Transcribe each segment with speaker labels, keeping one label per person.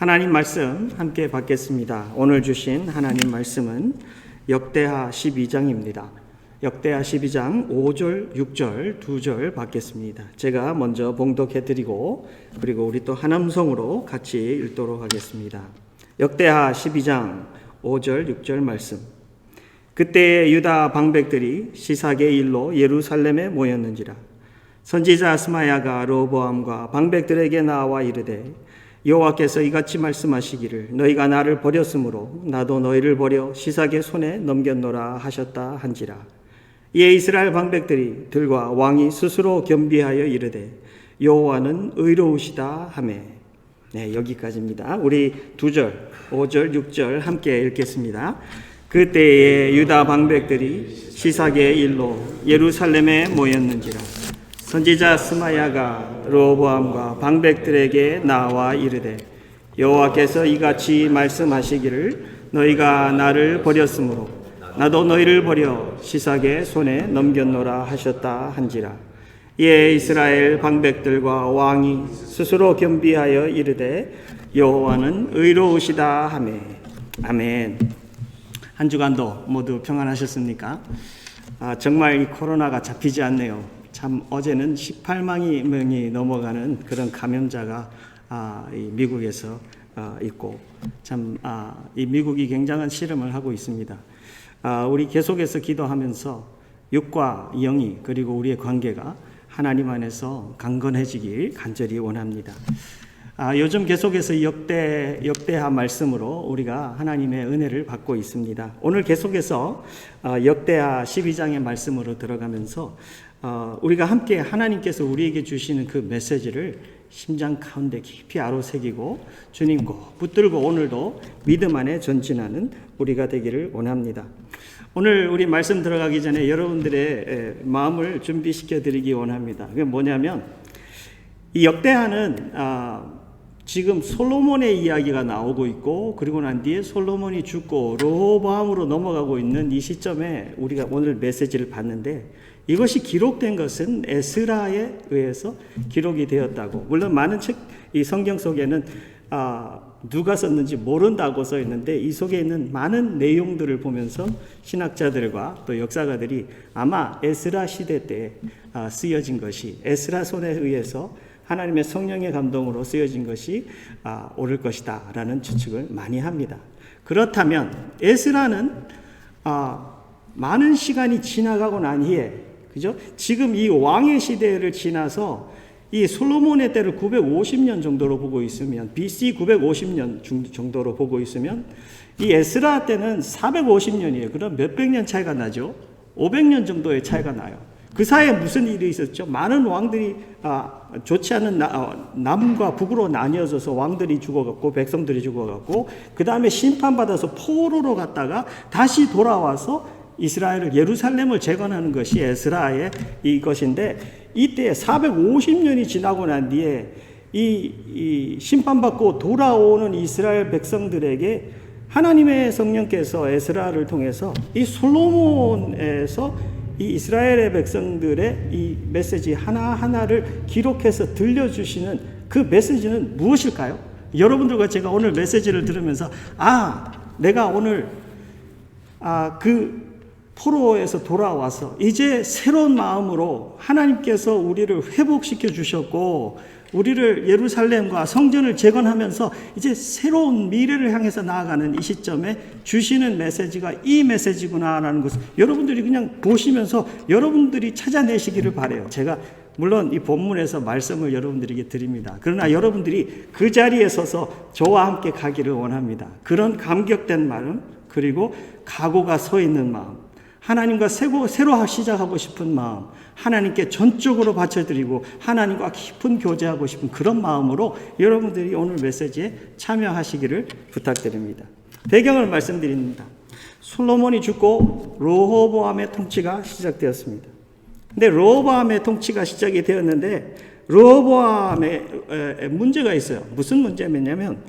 Speaker 1: 하나님 말씀 함께 받겠습니다. 오늘 주신 하나님 말씀은 역대하 12장입니다. 역대하 12장 5절, 6절, 2절 받겠습니다. 제가 먼저 봉독해드리고 그리고 우리 또 한 음성으로 같이 읽도록 하겠습니다. 역대하 12장 5절, 6절 말씀. 그때에 유다 방백들이 시삭의 일로 예루살렘에 모였는지라. 선지자 스마야가 르호보암과 방백들에게 나와 이르되 여호와께서 이같이 말씀하시기를 너희가 나를 버렸으므로 나도 너희를 버려 시삭의 손에 넘겼노라 하셨다 한지라. 이에 이스라엘 방백들이 들과 왕이 스스로 겸비하여 이르되 여호와는 의로우시다 하매. 네, 여기까지입니다. 우리 2절, 5절, 6절 함께 읽겠습니다. 그때에 유다 방백들이 시삭의 일로 예루살렘에 모였는지라. 선지자 스마야가 르호보암과 방백들에게 나와 이르되 여호와께서 이같이 말씀하시기를 너희가 나를 버렸으므로 나도 너희를 버려 시삭의 손에 넘겼노라 하셨다 한지라. 이에 이스라엘 방백들과 왕이 스스로 겸비하여 이르되 여호와는 의로우시다 하매. 아멘. 한 주간도 모두 평안하셨습니까? 정말 이 코로나가 잡히지 않네요. 참 어제는 18만 명이 넘어가는 그런 감염자가 이 미국에서 있고 참 이 미국이 굉장한 실험을 하고 있습니다. 우리 계속해서 기도하면서 육과 영이 그리고 우리의 관계가 하나님 안에서 강건해지길 간절히 원합니다. 요즘 계속해서 역대하 말씀으로 우리가 하나님의 은혜를 받고 있습니다. 오늘 계속해서 역대하 12장의 말씀으로 들어가면서 우리가 함께 하나님께서 우리에게 주시는 그 메시지를 심장 가운데 깊이 아로새기고 주님 꼭 붙들고 오늘도 믿음 안에 전진하는 우리가 되기를 원합니다. 오늘 우리 말씀 들어가기 전에 여러분들의 마음을 준비시켜 드리기 원합니다. 그게 뭐냐면 이 역대하는 지금 솔로몬의 이야기가 나오고 있고 그리고 난 뒤에 솔로몬이 죽고 르호보암으로 넘어가고 있는 이 시점에 우리가 오늘 메시지를 봤는데 이것이 기록된 것은 에스라에 의해서 기록이 되었다고. 물론 많은 이 성경 속에는 누가 썼는지 모른다고 써 있는데 이 속에 있는 많은 내용들을 보면서 신학자들과 또 역사가들이 아마 에스라 시대 때 쓰여진 것이 에스라 손에 의해서 하나님의 성령의 감동으로 쓰여진 것이 옳을 것이다 라는 추측을 많이 합니다. 그렇다면 에스라는 많은 시간이 지나가고 난 후에 그죠? 지금 이 왕의 시대를 지나서 이 솔로몬의 때를 950년 정도로 보고 있으면 BC 950년 정도로 보고 있으면 이 에스라 때는 450년이에요. 그럼 몇백 년 차이가 나죠? 500년 정도의 차이가 나요. 그 사이에 무슨 일이 있었죠? 많은 왕들이 좋지 않은 남과 북으로 나뉘어져서 왕들이 죽어갔고 백성들이 죽어갔고 그 다음에 심판받아서 포로로 갔다가 다시 돌아와서 이스라엘을 예루살렘을 재건하는 것이 에스라의 이것인데 이때 450년이 지나고 난 뒤에 이 심판받고 돌아오는 이스라엘 백성들에게 하나님의 성령께서 에스라를 통해서 이 솔로몬에서 이 이스라엘의 백성들의 이 메시지 하나하나를 기록해서 들려주시는 그 메시지는 무엇일까요? 여러분들과 제가 오늘 메시지를 들으면서 내가 오늘 그 포로에서 돌아와서 이제 새로운 마음으로 하나님께서 우리를 회복시켜 주셨고 우리를 예루살렘과 성전을 재건하면서 이제 새로운 미래를 향해서 나아가는 이 시점에 주시는 메시지가 이 메시지구나라는 것을 여러분들이 그냥 보시면서 여러분들이 찾아내시기를 바라요. 제가 물론 이 본문에서 말씀을 여러분들에게 드립니다. 그러나 여러분들이 그 자리에 서서 저와 함께 가기를 원합니다. 그런 감격된 마음 그리고 각오가 서 있는 마음 하나님과 새로 시작하고 싶은 마음, 하나님께 전적으로 바쳐드리고 하나님과 깊은 교제하고 싶은 그런 마음으로 여러분들이 오늘 메시지에 참여하시기를 부탁드립니다. 배경을 말씀드립니다. 솔로몬이 죽고 르호보암의 통치가 시작되었습니다. 근데 르호보암의 통치가 시작이 되었는데 르호보암에 문제가 있어요. 무슨 문제냐면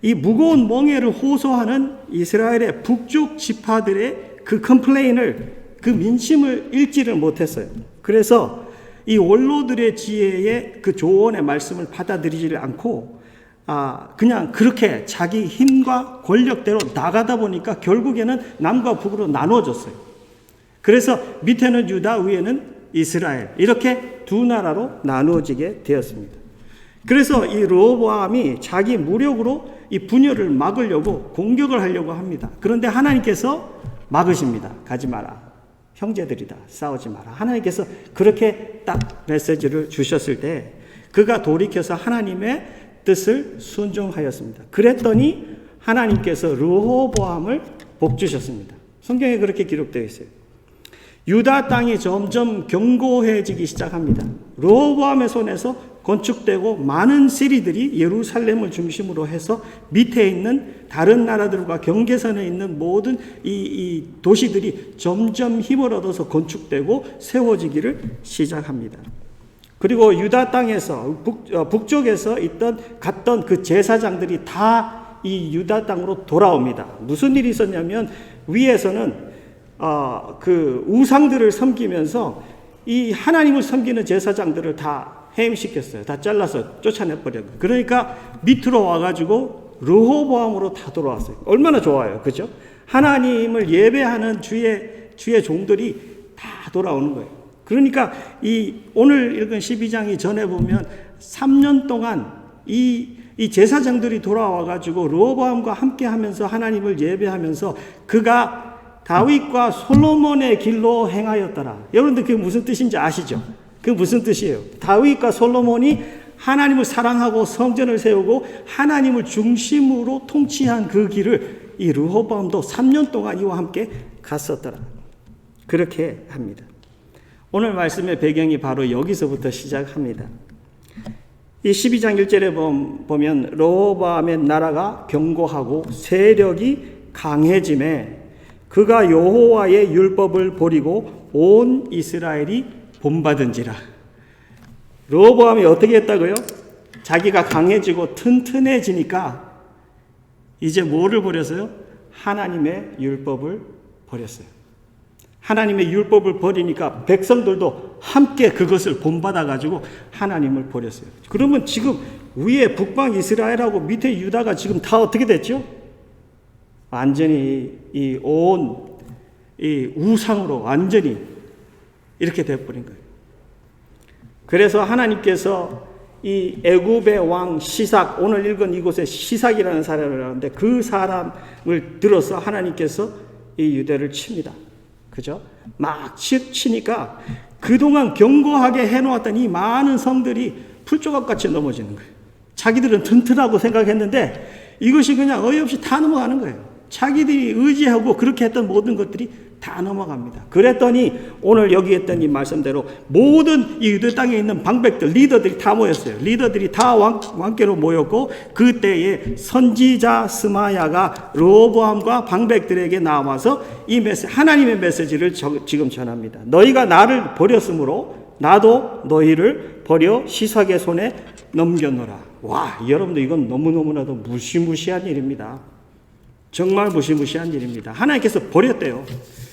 Speaker 1: 이 무거운 멍에를 호소하는 이스라엘의 북쪽 지파들의 그 컴플레인을 그 민심을 읽지를 못했어요. 그래서 이 원로들의 지혜의 그 조언의 말씀을 받아들이지를 않고 그냥 그렇게 자기 힘과 권력대로 나가다 보니까 결국에는 남과 북으로 나누어졌어요. 그래서 밑에는 유다, 위에는 이스라엘, 이렇게 두 나라로 나누어지게 되었습니다. 그래서 이 르호보암이 자기 무력으로 이 분열을 막으려고 공격을 하려고 합니다. 그런데 하나님께서 막으십니다. 가지 마라. 형제들이다. 싸우지 마라. 하나님께서 그렇게 딱 메시지를 주셨을 때 그가 돌이켜서 하나님의 뜻을 순종하였습니다. 그랬더니 하나님께서 르호보암을 복주셨습니다. 성경에 그렇게 기록되어 있어요. 유다 땅이 점점 견고해지기 시작합니다. 르호보암의 손에서 건축되고 많은 시리들이 예루살렘을 중심으로 해서 밑에 있는 다른 나라들과 경계선에 있는 모든 이 도시들이 점점 힘을 얻어서 건축되고 세워지기를 시작합니다. 그리고 유다 땅에서 북쪽에서 갔던 그 제사장들이 다 이 유다 땅으로 돌아옵니다. 무슨 일이 있었냐면 위에서는 그 우상들을 섬기면서 이 하나님을 섬기는 제사장들을 다 해임시켰어요. 다 잘라서 쫓아내버렸어요. 그러니까 밑으로 와가지고 르호보암으로 다 돌아왔어요. 얼마나 좋아요. 그죠? 하나님을 예배하는 주의 종들이 다 돌아오는 거예요. 그러니까 오늘 읽은 12장이 전에 보면 3년 동안 이 제사장들이 돌아와가지고 르호보암과 함께 하면서 하나님을 예배하면서 그가 다윗과 솔로몬의 길로 행하였더라. 여러분들 그게 무슨 뜻인지 아시죠? 그게 무슨 뜻이에요? 다윗과 솔로몬이 하나님을 사랑하고 성전을 세우고 하나님을 중심으로 통치한 그 길을 이 르호보암도 3년 동안 이와 함께 갔었더라. 그렇게 합니다. 오늘 말씀의 배경이 바로 여기서부터 시작합니다. 이 12장 1절에 보면 르호보암의 나라가 견고하고 세력이 강해짐에 그가 여호와의 율법을 버리고 온 이스라엘이 본받은지라. 르호보암이 어떻게 했다고요? 자기가 강해지고 튼튼해지니까 이제 뭐를 버렸어요? 하나님의 율법을 버렸어요. 하나님의 율법을 버리니까 백성들도 함께 그것을 본받아가지고 하나님을 버렸어요. 그러면 지금 위에 북방 이스라엘하고 밑에 유다가 지금 다 어떻게 됐죠? 완전히 이 우상으로 완전히 이렇게 돼버린 거예요. 그래서 하나님께서 이 애굽의 왕 시삭, 오늘 읽은 이곳에 시삭이라는 사람을 하는데 그 사람을 들어서 하나님께서 이 유대를 칩니다. 그죠? 막 치니까 그동안 견고하게 해놓았던 이 많은 성들이 풀조각같이 넘어지는 거예요. 자기들은 튼튼하고 생각했는데 이것이 그냥 어이없이 다 넘어가는 거예요. 자기들이 의지하고 그렇게 했던 모든 것들이 다 넘어갑니다. 그랬더니 오늘 여기 했던 이 말씀대로 모든 이 유대 땅에 있는 방백들, 리더들이 다 모였어요. 리더들이 다 왕께로 모였고 그때에 선지자 스마야가 르호보암과 방백들에게 나와서 이 하나님의 메시지를 지금 전합니다. 너희가 나를 버렸으므로 나도 너희를 버려 시삭의 손에 넘겨놓으라. 와, 여러분들 이건 너무너무나도 무시무시한 일입니다. 정말 무시무시한 일입니다. 하나님께서 버렸대요.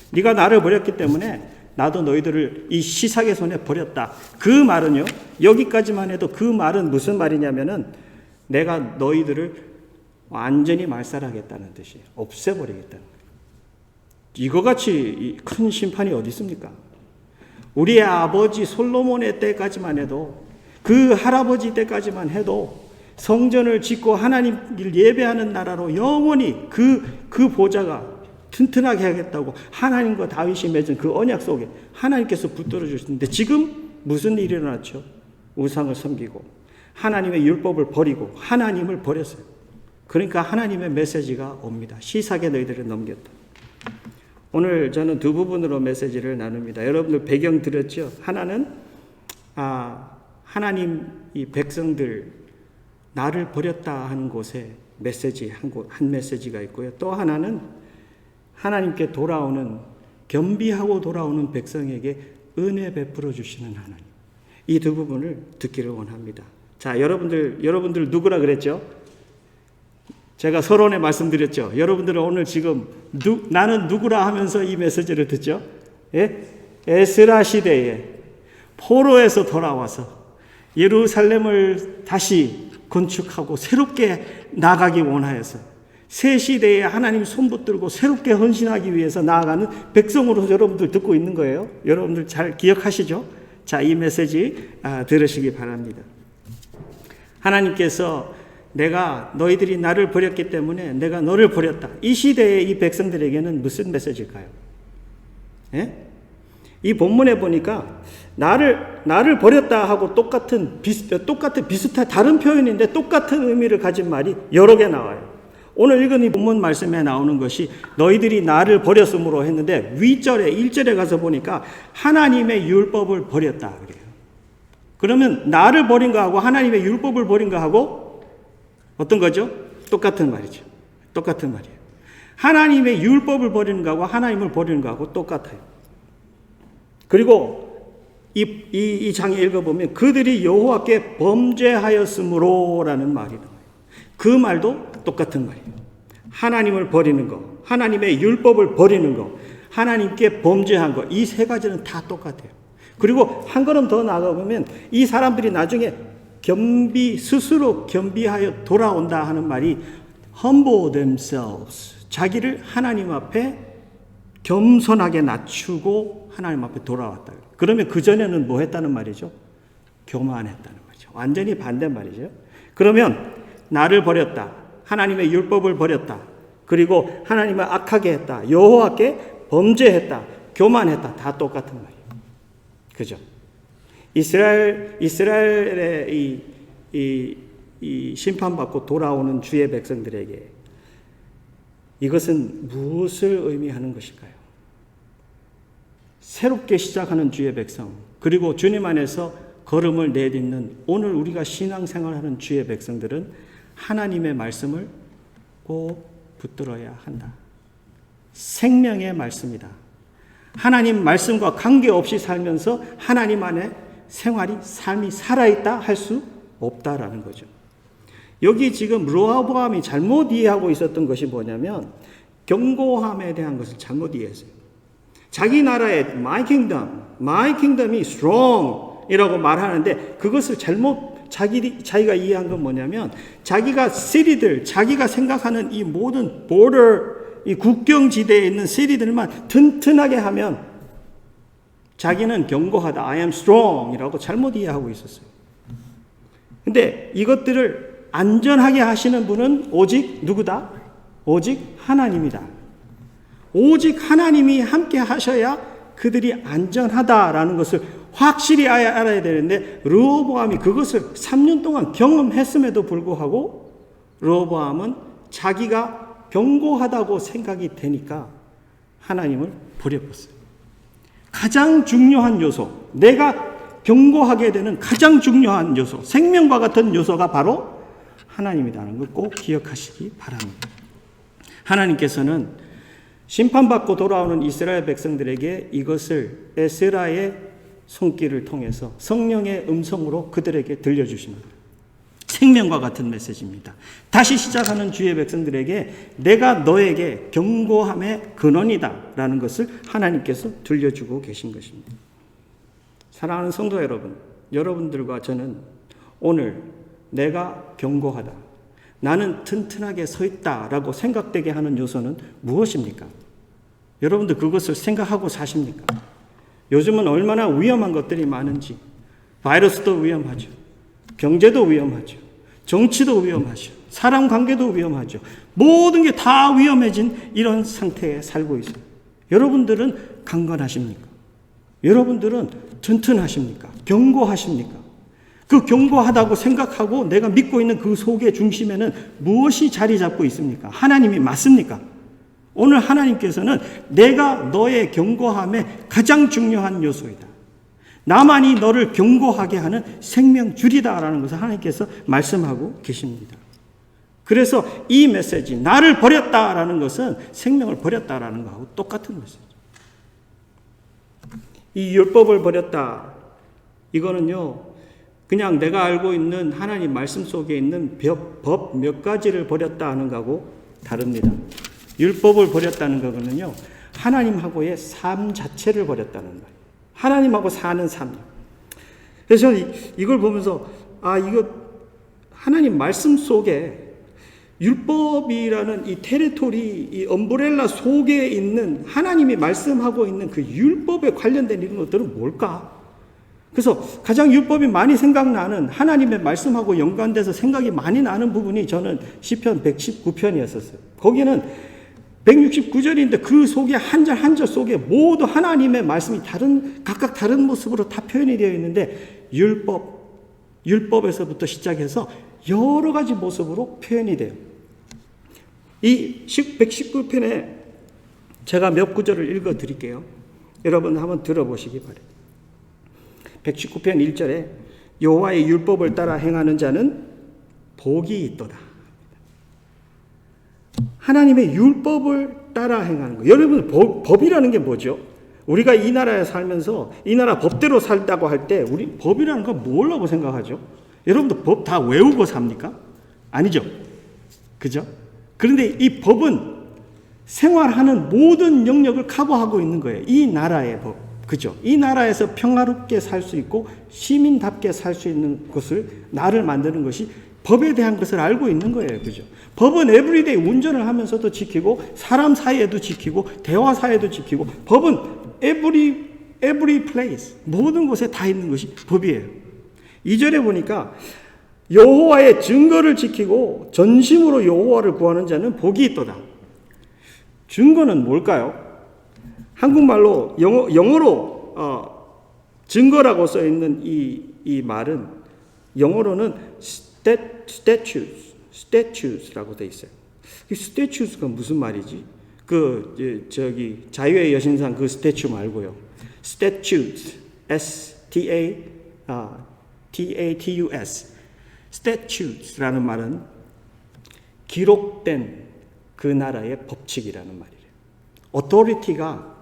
Speaker 1: 네가 나를 버렸기 때문에 나도 너희들을 이 시삭의 손에 버렸다. 그 말은요, 여기까지만 해도 그 말은 무슨 말이냐면은 내가 너희들을 완전히 말살하겠다는 뜻이에요. 없애버리겠다는 거예요. 이거같이 큰 심판이 어디 있습니까? 우리의 아버지 솔로몬의 때까지만 해도, 그 할아버지 때까지만 해도 성전을 짓고 하나님을 예배하는 나라로 영원히 그 보좌가 튼튼하게 하겠다고 하나님과 다윗이 맺은 그 언약 속에 하나님께서 붙들어 주시는데 지금 무슨 일이 일어났죠? 우상을 섬기고 하나님의 율법을 버리고 하나님을 버렸어요. 그러니까 하나님의 메시지가 옵니다. 시삭에 너희들을 넘겼다. 오늘 저는 두 부분으로 메시지를 나눕니다. 여러분들 배경 들었죠? 하나는 하나님 이 백성들 나를 버렸다 하는 곳에 메시지 한 메시지가 있고요. 또 하나는 하나님께 돌아오는 겸비하고 돌아오는 백성에게 은혜 베풀어 주시는 하나님. 이 두 부분을 듣기를 원합니다. 자, 여러분들 누구라 그랬죠? 제가 서론에 말씀드렸죠. 여러분들은 오늘 지금 나는 누구라 하면서 이 메시지를 듣죠. 예? 에스라 시대에 포로에서 돌아와서 예루살렘을 다시 건축하고 새롭게 나가기 원하여서 새 시대에 하나님 손 붙들고 새롭게 헌신하기 위해서 나아가는 백성으로 여러분들 듣고 있는 거예요. 여러분들 잘 기억하시죠? 자, 이 메시지 들으시기 바랍니다. 하나님께서 내가 너희들이 나를 버렸기 때문에 내가 너를 버렸다. 이 시대의 이 백성들에게는 무슨 메시지일까요? 예? 이 본문에 보니까 나를 버렸다 하고 똑같은 비슷한 다른 표현인데 똑같은 의미를 가진 말이 여러 개 나와요. 오늘 읽은 이 본문 말씀에 나오는 것이 너희들이 나를 버렸으므로 했는데 위절에 1절에 가서 보니까 하나님의 율법을 버렸다 그래요. 그러면 나를 버린 거하고 하나님의 율법을 버린 거하고 어떤 거죠? 똑같은 말이죠. 똑같은 말이에요. 하나님의 율법을 버리는 거하고 하나님을 버리는 거하고 똑같아요. 그리고 이 장에 읽어보면 그들이 여호와께 범죄하였으므로라는 말이 나와요. 그 말도 똑같은 말이에요. 하나님을 버리는 거, 하나님의 율법을 버리는 거, 하나님께 범죄한 거, 이 세 가지는 다 똑같아요. 그리고 한 걸음 더 나가보면 이 사람들이 나중에 스스로 겸비하여 돌아온다 하는 말이 humble themselves, 자기를 하나님 앞에 겸손하게 낮추고 하나님 앞에 돌아왔다. 그러면 그전에는 뭐 했다는 말이죠? 교만했다는 말이죠. 완전히 반대 말이죠. 그러면 나를 버렸다. 하나님의 율법을 버렸다. 그리고 하나님을 악하게 했다. 여호와께 범죄했다. 교만했다. 다 똑같은 말이에요. 그죠? 이스라엘의 이 심판받고 돌아오는 주의 백성들에게 이것은 무엇을 의미하는 것일까요? 새롭게 시작하는 주의 백성, 그리고 주님 안에서 걸음을 내딛는 오늘 우리가 신앙생활하는 주의 백성들은 하나님의 말씀을 꼭 붙들어야 한다. 생명의 말씀이다. 하나님 말씀과 관계없이 살면서 하나님 안에 삶이 살아있다 할 수 없다라는 거죠. 여기 지금 르호보암이 잘못 이해하고 있었던 것이 뭐냐면 경고함에 대한 것을 잘못 이해했어요. 자기 나라의 my kingdom이 strong 이라고 말하는데 그것을 자기가 이해한 건 뭐냐면 자기가 자기가 생각하는 이 모든 이 국경지대에 있는 시리들만 튼튼하게 하면 자기는 견고하다. I am strong 이라고 잘못 이해하고 있었어요. 근데 이것들을 안전하게 하시는 분은 오직 누구다? 오직 하나님이다. 오직 하나님이 함께 하셔야 그들이 안전하다라는 것을 확실히 알아야 되는데 르호보암이 그것을 3년 동안 경험했음에도 불구하고 르호보암은 자기가 견고하다고 생각이 되니까 하나님을 버려버렸어요. 가장 중요한 요소, 내가 견고하게 되는 가장 중요한 요소, 생명과 같은 요소가 바로 하나님이라는 걸 꼭 기억하시기 바랍니다. 하나님께서는 심판받고 돌아오는 이스라엘 백성들에게 이것을 에스라의 손길을 통해서 성령의 음성으로 그들에게 들려주십니다. 생명과 같은 메시지입니다. 다시 시작하는 주의 백성들에게 내가 너에게 견고함의 근원이다 라는 것을 하나님께서 들려주고 계신 것입니다. 사랑하는 성도 여러분, 여러분들과 저는 오늘 내가 견고하다, 나는 튼튼하게 서 있다라고 생각되게 하는 요소는 무엇입니까? 여러분들 그것을 생각하고 사십니까? 요즘은 얼마나 위험한 것들이 많은지, 바이러스도 위험하죠. 경제도 위험하죠. 정치도 위험하죠. 사람 관계도 위험하죠. 모든 게 다 위험해진 이런 상태에 살고 있어요. 여러분들은 강건하십니까? 여러분들은 튼튼하십니까? 견고하십니까? 그 견고하다고 생각하고 내가 믿고 있는 그 속의 중심에는 무엇이 자리 잡고 있습니까? 하나님이 맞습니까? 오늘 하나님께서는 내가 너의 견고함의 가장 중요한 요소이다. 나만이 너를 견고하게 하는 생명줄이다라는 것을 하나님께서 말씀하고 계십니다. 그래서 이 메시지, 나를 버렸다라는 것은 생명을 버렸다라는 것하고 똑같은 메시지. 이 율법을 버렸다. 이거는요, 그냥 내가 알고 있는 하나님 말씀 속에 있는 법 몇 가지를 버렸다 하는 것하고 다릅니다. 율법을 버렸다는 것은요, 하나님하고의 삶 자체를 버렸다는 거예요. 하나님하고 사는 삶. 그래서 저는 이걸 보면서 이거 하나님 말씀 속에 율법이라는 이 테리토리, 이 엄브렐라 속에 있는 하나님이 말씀하고 있는 그 율법에 관련된 이런 것들은 뭘까? 그래서 가장 율법이 많이 생각나는 하나님의 말씀하고 연관돼서 생각이 많이 나는 부분이 저는 시편 119편이었었어요. 거기는 169절인데 그 속에 한 절 한 절 속에 모두 하나님의 말씀이 각각 다른 모습으로 다 표현이 되어 있는데 율법에서부터 시작해서 여러 가지 모습으로 표현이 돼요. 이 119편에 제가 몇 구절을 읽어 드릴게요. 여러분 한번 들어보시기 바랍니다. 119편 1절에 여호와의 율법을 따라 행하는 자는 복이 있도다. 하나님의 율법을 따라 행하는 거. 여러분 법이라는 게 뭐죠? 우리가 이 나라에 살면서 이 나라 법대로 살다고 할 때 우리 법이라는 건 뭐라고 생각하죠? 여러분도 법 다 외우고 삽니까? 아니죠. 그죠? 그런데 이 법은 생활하는 모든 영역을 커버하고 있는 거예요. 이 나라의 법. 그죠? 이 나라에서 평화롭게 살 수 있고 시민답게 살 수 있는 것을 나를 만드는 것이 법에 대한 것을 알고 있는 거예요. 그죠? 법은 에브리데이 운전을 하면서도 지키고 사람 사이에도 지키고 대화 사이에도 지키고 법은 every place 모든 곳에 다 있는 것이 법이에요. 2절에 보니까 여호와의 증거를 지키고 전심으로 여호와를 구하는 자는 복이 있도다. 증거는 뭘까요? 한국말로 영어로 증거라고 써 있는 이 말은 영어로는 statutes라고 돼 있어요. 이 statutes가 무슨 말이지? 자유의 여신상 그 스태츄 말고요. statutes, S-T-A-T-U-S, statutes라는 말은 기록된 그 나라의 법칙이라는 말이에요. authority가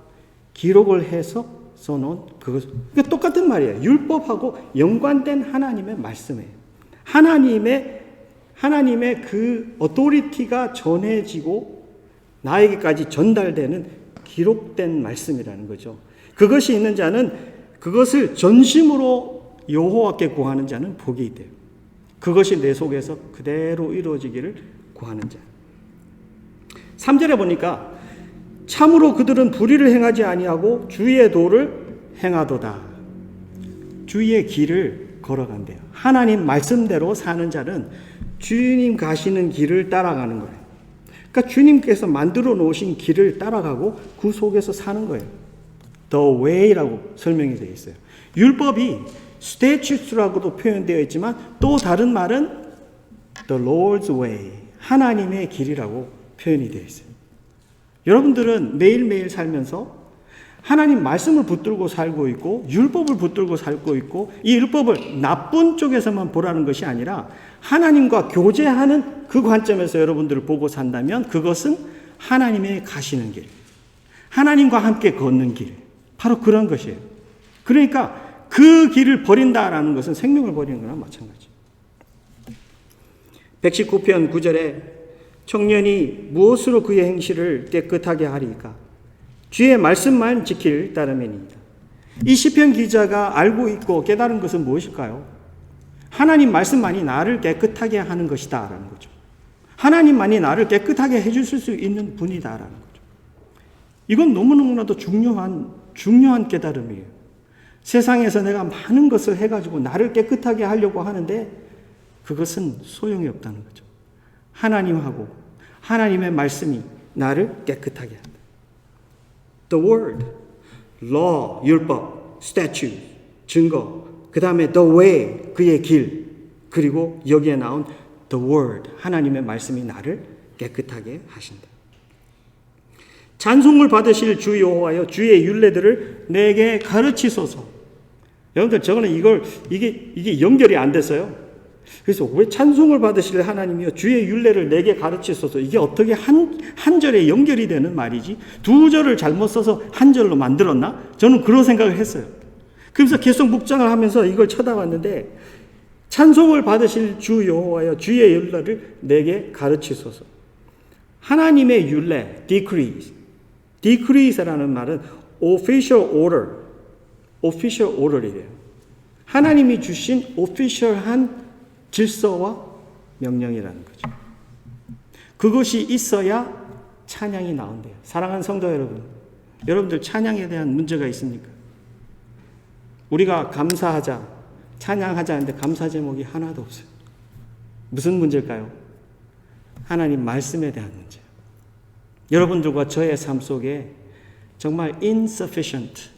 Speaker 1: 기록을 해서 써놓은 그것, 그러니까 똑같은 말이에요. 율법하고 연관된 하나님의 말씀이에요. 하나님의 그 authority가 전해지고 나에게까지 전달되는 기록된 말씀이라는 거죠. 그것이 있는 자는 그것을 전심으로 여호와께 구하는 자는 복이 있대요. 그것이 내 속에서 그대로 이루어지기를 구하는 자. 3절에 보니까 참으로 그들은 불의를 행하지 아니하고 주의 도를 행하도다. 주의 길을 걸어간대요. 하나님 말씀대로 사는 자는 주님 가시는 길을 따라가는 거예요. 그러니까 주님께서 만들어 놓으신 길을 따라가고 그 속에서 사는 거예요. The way라고 설명이 되어 있어요. 율법이 statutes라고도 표현되어 있지만 또 다른 말은 the Lord's way, 하나님의 길이라고 표현이 되어 있어요. 여러분들은 매일매일 살면서 하나님 말씀을 붙들고 살고 있고 율법을 붙들고 살고 있고 이 율법을 나쁜 쪽에서만 보라는 것이 아니라 하나님과 교제하는 그 관점에서 여러분들을 보고 산다면 그것은 하나님의 가시는 길, 하나님과 함께 걷는 길, 바로 그런 것이에요. 그러니까 그 길을 버린다라는 것은 생명을 버리는 거나 마찬가지. 119편 9절에 청년이 무엇으로 그의 행실을 깨끗하게 하리까? 주의 말씀만 지킬 따름이니이다. 이 시편 기자가 알고 있고 깨달은 것은 무엇일까요? 하나님 말씀만이 나를 깨끗하게 하는 것이다 라는 거죠. 하나님만이 나를 깨끗하게 해주실 수 있는 분이다라는 거죠. 이건 너무너무나도 중요한 깨달음이에요. 세상에서 내가 많은 것을 해가지고 나를 깨끗하게 하려고 하는데 그것은 소용이 없다는 거죠. 하나님하고 하나님의 말씀이 나를 깨끗하게 한다. The word, law, 율법, statute, 증거, 그 다음에 the way, 그의 길, 그리고 여기에 나온 the word, 하나님의 말씀이 나를 깨끗하게 하신다. 찬송을 받으실 주 여호와여 주의 율례들을 내게 가르치소서. 여러분들 저거는 이게 연결이 안 됐어요. 그래서 왜 찬송을 받으실 하나님이여 주의 율례를 내게 가르치소서. 이게 어떻게 한 절에 연결이 되는 말이지? 두 절을 잘못 써서 한 절로 만들었나? 저는 그런 생각을 했어요. 그래서 계속 묵상을 하면서 이걸 쳐다봤는데 찬송을 받으실 주 여호와여 주의 율례를 내게 가르치소서. 하나님의 율례, decree라는 말은 official order이래요. 하나님이 주신 오피셜한 질서와 명령이라는 거죠. 그것이 있어야 찬양이 나온대요. 사랑하는 성도 여러분, 여러분들 찬양에 대한 문제가 있습니까? 우리가 감사하자, 찬양하자 하는데 감사 제목이 하나도 없어요. 무슨 문제일까요? 하나님 말씀에 대한 문제예요. 여러분들과 저의 삶 속에 정말 insufficient,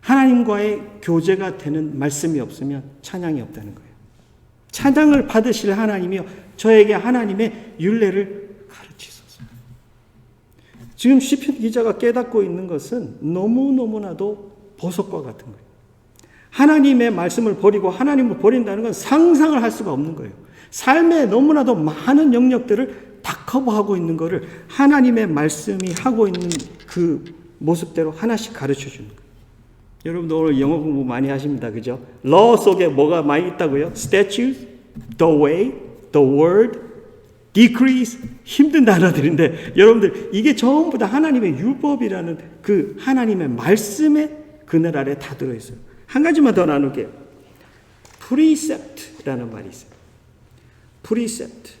Speaker 1: 하나님과의 교제가 되는 말씀이 없으면 찬양이 없다는 거예요. 찬양을 받으실 하나님이요, 저에게 하나님의 율례를 가르치소서. 지금 시편 기자가 깨닫고 있는 것은 너무너무나도 보석과 같은 거예요. 하나님의 말씀을 버리고 하나님을 버린다는 건 상상을 할 수가 없는 거예요. 삶에 너무나도 많은 영역들을 다 커버하고 있는 것을 하나님의 말씀이 하고 있는 그 모습대로 하나씩 가르쳐 주는 거예요. 여러분도 오늘 영어 공부 많이 하십니다. 그죠? law 속에 뭐가 많이 있다고요? statutes, the way, the word, decrees. 힘든 단어들인데 여러분들 이게 전부 다 하나님의 율법이라는 그 하나님의 말씀의 그늘 아래 다 들어있어요. 한 가지만 더 나눌게요. precept라는 말이 있어요. precept.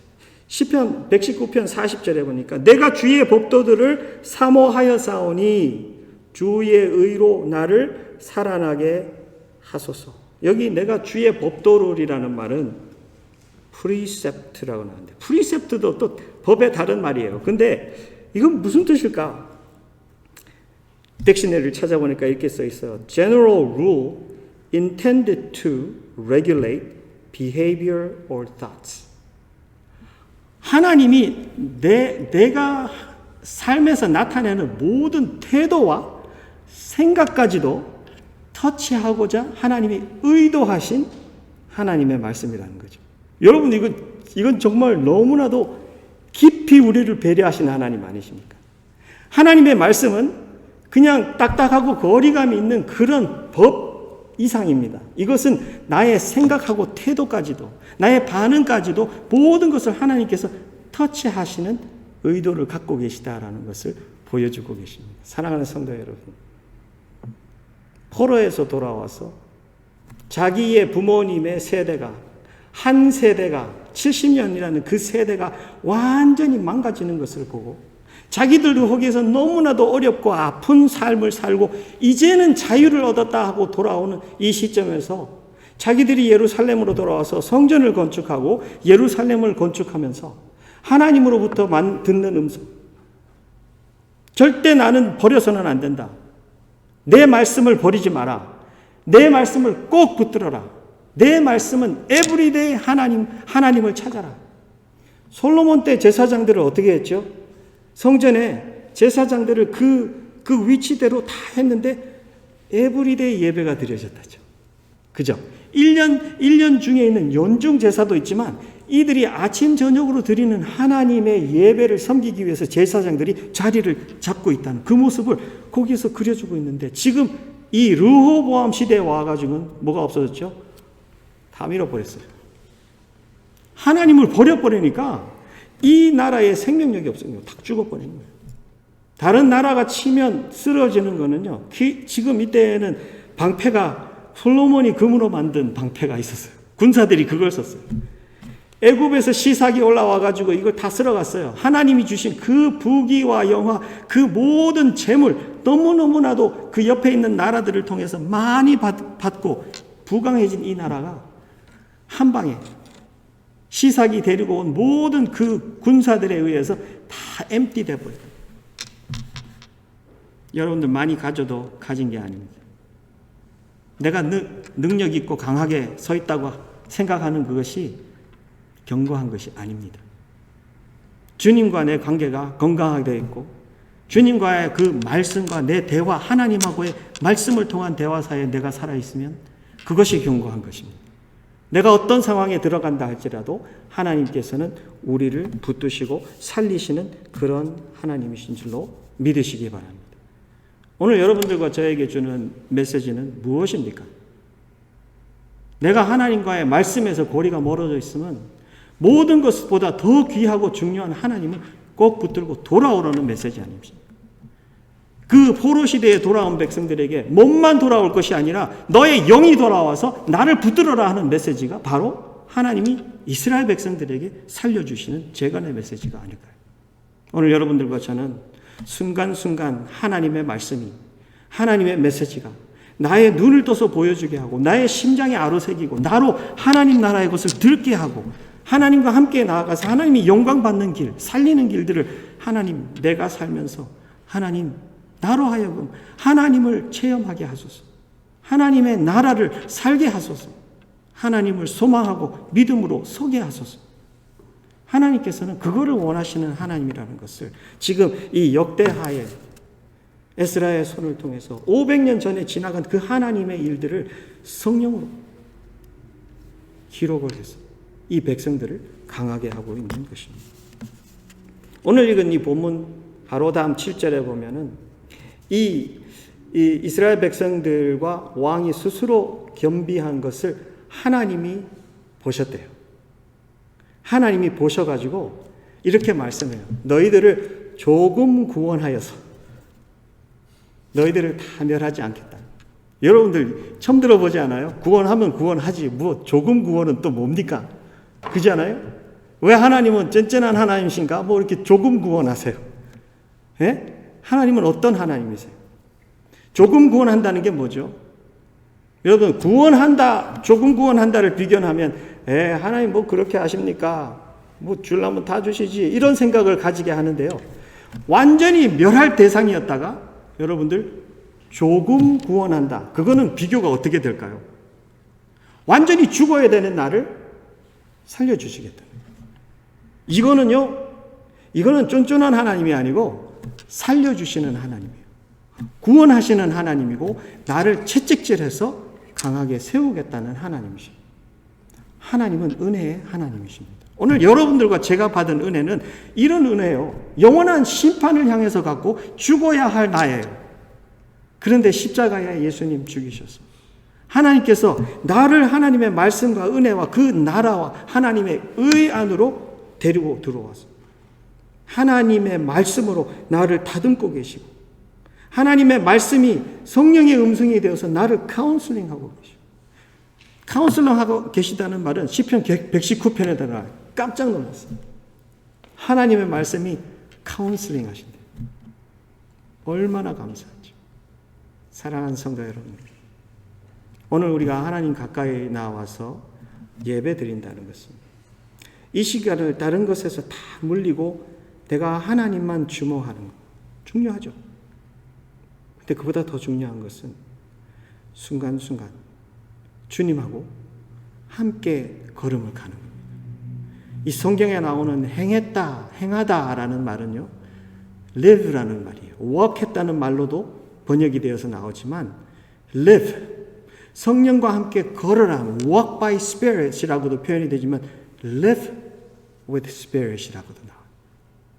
Speaker 1: 시편 119편 40절에 보니까 내가 주의 법도들을 사모하여 사오니 주의 의로 나를 살아나게 하소서. 여기 내가 주의 법도를이라는 말은 precept라고 나오는데 precept도 또 법의 다른 말이에요. 근데 이건 무슨 뜻일까? 딕셔너리를 찾아보니까 이렇게 써 있어요. General rule intended to regulate behavior or thoughts. 하나님이 내가 삶에서 나타내는 모든 태도와 생각까지도 터치하고자 하나님이 의도하신 하나님의 말씀이라는 거죠. 여러분 이건 정말 너무나도 깊이 우리를 배려하신 하나님 아니십니까? 하나님의 말씀은 그냥 딱딱하고 거리감이 있는 그런 법 이상입니다. 이것은 나의 생각하고 태도까지도 나의 반응까지도 모든 것을 하나님께서 터치하시는 의도를 갖고 계시다라는 것을 보여주고 계십니다. 사랑하는 성도 여러분, 포로에서 돌아와서 자기의 부모님의 세대가 한 세대가 70년이라는 그 세대가 완전히 망가지는 것을 보고 자기들도 거기에서 너무나도 어렵고 아픈 삶을 살고 이제는 자유를 얻었다 하고 돌아오는 이 시점에서 자기들이 예루살렘으로 돌아와서 성전을 건축하고 예루살렘을 건축하면서 하나님으로부터 듣는 음성, 절대 나는 버려서는 안 된다. 내 말씀을 버리지 마라. 내 말씀을 꼭 붙들어라. 내 말씀은 에브리데이 하나님을 찾아라. 솔로몬 때 제사장들을 어떻게 했죠? 성전에 제사장들을 그 위치대로 다 했는데 에브리데이 예배가 드려졌다죠. 그죠? 1년 중에 있는 연중 제사도 있지만 이들이 아침 저녁으로 드리는 하나님의 예배를 섬기기 위해서 제사장들이 자리를 잡고 있다는 그 모습을 거기에서 그려주고 있는데 지금 이 르호보암 시대에 와가지고는 뭐가 없어졌죠? 다 밀어버렸어요. 하나님을 버려버리니까 이 나라의 생명력이 없어요. 탁 죽어버리는 거예요. 다른 나라가 치면 쓰러지는 거는요. 지금 이때에는 방패가 솔로몬이 금으로 만든 방패가 있었어요. 군사들이 그걸 썼어요. 애굽에서 시삭이 올라와가지고 이걸 다 쓸어갔어요. 하나님이 주신 그 부귀와 영화, 그 모든 재물, 너무너무나도 그 옆에 있는 나라들을 통해서 많이 받고 부강해진 이 나라가 한 방에 시삭이 데리고 온 모든 그 군사들에 의해서 다 엠티 돼버려요. 여러분들 많이 가져도 가진 게 아닙니다. 내가 능력 있고 강하게 서 있다고 생각하는 그것이 견고한 것이 아닙니다. 주님과 내 관계가 건강하게 되어 있고 주님과의 그 말씀과 내 대화, 하나님하고의 말씀을 통한 대화 사이에 내가 살아있으면 그것이 견고한 것입니다. 내가 어떤 상황에 들어간다 할지라도 하나님께서는 우리를 붙드시고 살리시는 그런 하나님이신 줄로 믿으시기 바랍니다. 오늘 여러분들과 저에게 주는 메시지는 무엇입니까? 내가 하나님과의 말씀에서 거리가 멀어져 있으면 모든 것보다 더 귀하고 중요한 하나님을 꼭 붙들고 돌아오라는 메시지 아닙니까? 그 포로 시대에 돌아온 백성들에게 몸만 돌아올 것이 아니라 너의 영이 돌아와서 나를 붙들어라 하는 메시지가 바로 하나님이 이스라엘 백성들에게 살려주시는 재간의 메시지가 아닐까요? 오늘 여러분들과 저는 순간순간 하나님의 말씀이, 하나님의 메시지가 나의 눈을 떠서 보여주게 하고 나의 심장에 아로새기고 나로 하나님 나라의 것을 듣게 하고 하나님과 함께 나아가서 하나님이 영광 받는 길, 살리는 길들을 하나님 내가 살면서 하나님 나로 하여금 하나님을 체험하게 하소서. 하나님의 나라를 살게 하소서. 하나님을 소망하고 믿음으로 서게 하소서. 하나님께서는 그거를 원하시는 하나님이라는 것을 지금 이 역대하에 에스라의 손을 통해서 500년 전에 지나간 그 하나님의 일들을 성령으로 기록을 해서 이 백성들을 강하게 하고 있는 것입니다. 오늘 읽은 이 본문 바로 다음 7절에 보면은 이 이스라엘 백성들과 왕이 스스로 겸비한 것을 하나님이 보셨대요. 하나님이 보셔가지고 이렇게 말씀해요. 너희들을 조금 구원하여서 너희들을 다 멸하지 않겠다. 여러분들 처음 들어보지 않아요? 구원하면 구원하지. 뭐 조금 구원은 또 뭡니까? 그잖아요? 왜 하나님은 쩐쩐한 하나님이신가? 뭐 이렇게 조금 구원하세요? 예? 하나님은 어떤 하나님이세요? 조금 구원한다는 게 뭐죠? 여러분 구원한다, 조금 구원한다를 비교하면 하나님 뭐 그렇게 하십니까? 뭐 주려면 다 주시지. 이런 생각을 가지게 하는데요. 완전히 멸할 대상이었다가 여러분들 조금 구원한다. 그거는 비교가 어떻게 될까요? 완전히 죽어야 되는 나를 살려주시겠다. 이거는 쫀쫀한 하나님이 아니고 살려주시는 하나님이에요. 구원하시는 하나님이고 나를 채찍질해서 강하게 세우겠다는 하나님이십니다. 하나님은 은혜의 하나님이십니다. 오늘 여러분들과 제가 받은 은혜는 이런 은혜예요. 영원한 심판을 향해서 갖고 죽어야 할 나예요. 그런데 십자가에 예수님 죽이셔서 하나님께서 나를 하나님의 말씀과 은혜와 그 나라와 하나님의 의 안으로 데리고 들어와서 하나님의 말씀으로 나를 다듬고 계시고 하나님의 말씀이 성령의 음성이 되어서 나를 카운슬링하고 계시고 카운슬링하고 계시다는 말은 시편 119편에 나와요. 깜짝 놀랐어요. 하나님의 말씀이 카운슬링 하신대요. 얼마나 감사하죠. 사랑하는 성도 여러분, 오늘 우리가 하나님 가까이 나와서 예배 드린다는 것은 이 시간을 다른 것에서 다 물리고 내가 하나님만 주목하는 것 중요하죠. 근데 그보다 더 중요한 것은 순간순간 주님하고 함께 걸음을 가는 겁니다. 이 성경에 나오는 행했다, 행하다라는 말은요, live라는 말이에요. walk했다는 말로도 번역이 되어서 나오지만 live, 성령과 함께 걸어라, walk by spirit이라고도 표현이 되지만 live with spirit이라고도 나와요.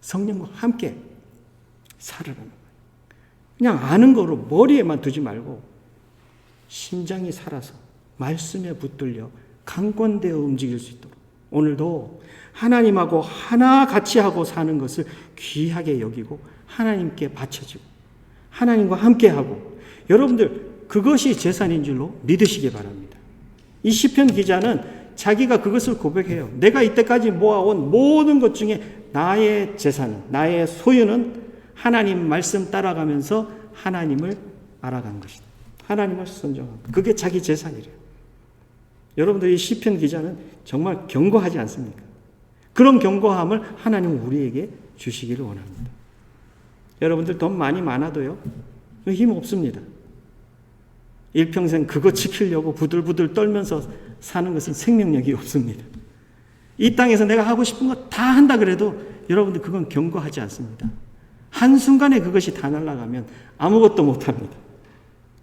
Speaker 1: 성령과 함께 살아가는 거예요. 그냥 아는 거로 머리에만 두지 말고 심장이 살아서 말씀에 붙들려 강권되어 움직일 수 있도록 오늘도 하나님하고 하나 같이 하고 사는 것을 귀하게 여기고 하나님께 바쳐지고 하나님과 함께 하고 여러분들 그것이 재산인 줄로 믿으시기 바랍니다. 이 시편 기자는 자기가 그것을 고백해요. 내가 이때까지 모아온 모든 것 중에 나의 재산은, 나의 소유는 하나님 말씀 따라가면서 하나님을 알아간 것이다. 하나님을 선정한 것. 그게 자기 재산이래요. 여러분들 이 시편 기자는 정말 경고하지 않습니까? 그런 경고함을 하나님은 우리에게 주시기를 원합니다. 여러분들 돈 많이 많아도요, 힘 없습니다. 일평생 그거 지키려고 부들부들 떨면서 사는 것은 생명력이 없습니다. 이 땅에서 내가 하고 싶은 거 다 한다 그래도 여러분들 그건 경고하지 않습니다. 한순간에 그것이 다 날아가면 아무것도 못합니다.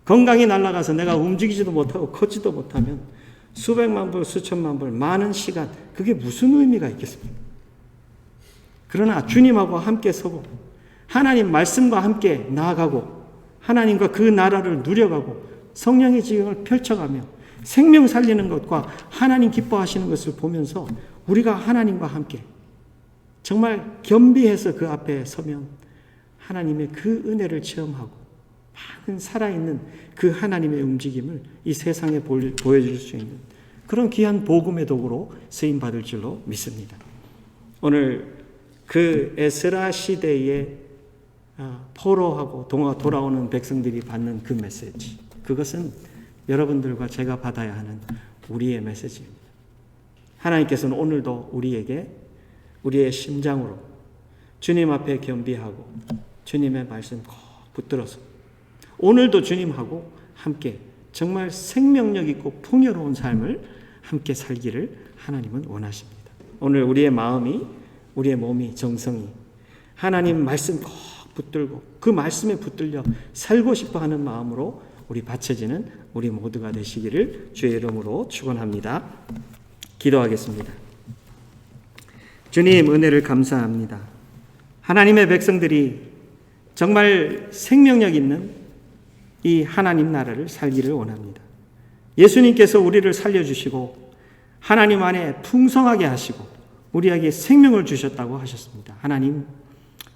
Speaker 1: 건강이 날아가서 내가 움직이지도 못하고 걷지도 못하면 수백만 불, 수천만 불, 많은 시간, 그게 무슨 의미가 있겠습니까? 그러나 주님하고 함께 서고 하나님 말씀과 함께 나아가고 하나님과 그 나라를 누려가고 성령의 지경을 펼쳐가며 생명 살리는 것과 하나님 기뻐하시는 것을 보면서 우리가 하나님과 함께 정말 겸비해서 그 앞에 서면 하나님의 그 은혜를 체험하고 많은 살아있는 그 하나님의 움직임을 이 세상에 보여줄 수 있는 그런 귀한 복음의 도구로 쓰임 받을 줄로 믿습니다. 오늘 그 에스라 시대에 포로하고 돌아오는 백성들이 받는 그 메시지, 그것은 여러분들과 제가 받아야 하는 우리의 메시지입니다. 하나님께서는 오늘도 우리에게 우리의 심장으로 주님 앞에 겸비하고 주님의 말씀 꼭 붙들어서 오늘도 주님하고 함께 정말 생명력 있고 풍요로운 삶을 함께 살기를 하나님은 원하십니다. 오늘 우리의 마음이, 우리의 몸이, 정성이 하나님 말씀 꼭 붙들고 그 말씀에 붙들려 살고 싶어 하는 마음으로 우리 바쳐지는 우리 모두가 되시기를 주의 이름으로 축원합니다. 기도하겠습니다. 주님, 은혜를 감사합니다. 하나님의 백성들이 정말 생명력 있는 이 하나님 나라를 살기를 원합니다. 예수님께서 우리를 살려주시고 하나님 안에 풍성하게 하시고 우리에게 생명을 주셨다고 하셨습니다. 하나님,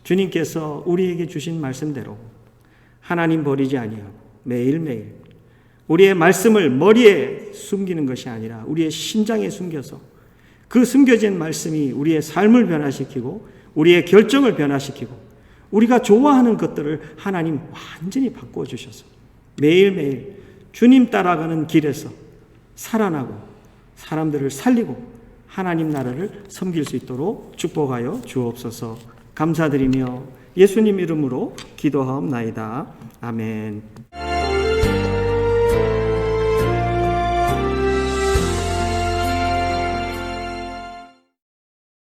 Speaker 1: 주님께서 우리에게 주신 말씀대로 하나님 버리지 아니하고 매일매일 우리의 말씀을 머리에 숨기는 것이 아니라 우리의 심장에 숨겨서 그 숨겨진 말씀이 우리의 삶을 변화시키고 우리의 결정을 변화시키고 우리가 좋아하는 것들을 하나님 완전히 바꾸어 주셔서 매일매일 주님 따라가는 길에서 살아나고 사람들을 살리고 하나님 나라를 섬길 수 있도록 축복하여 주옵소서. 감사드리며 예수님 이름으로 기도하옵나이다. 아멘.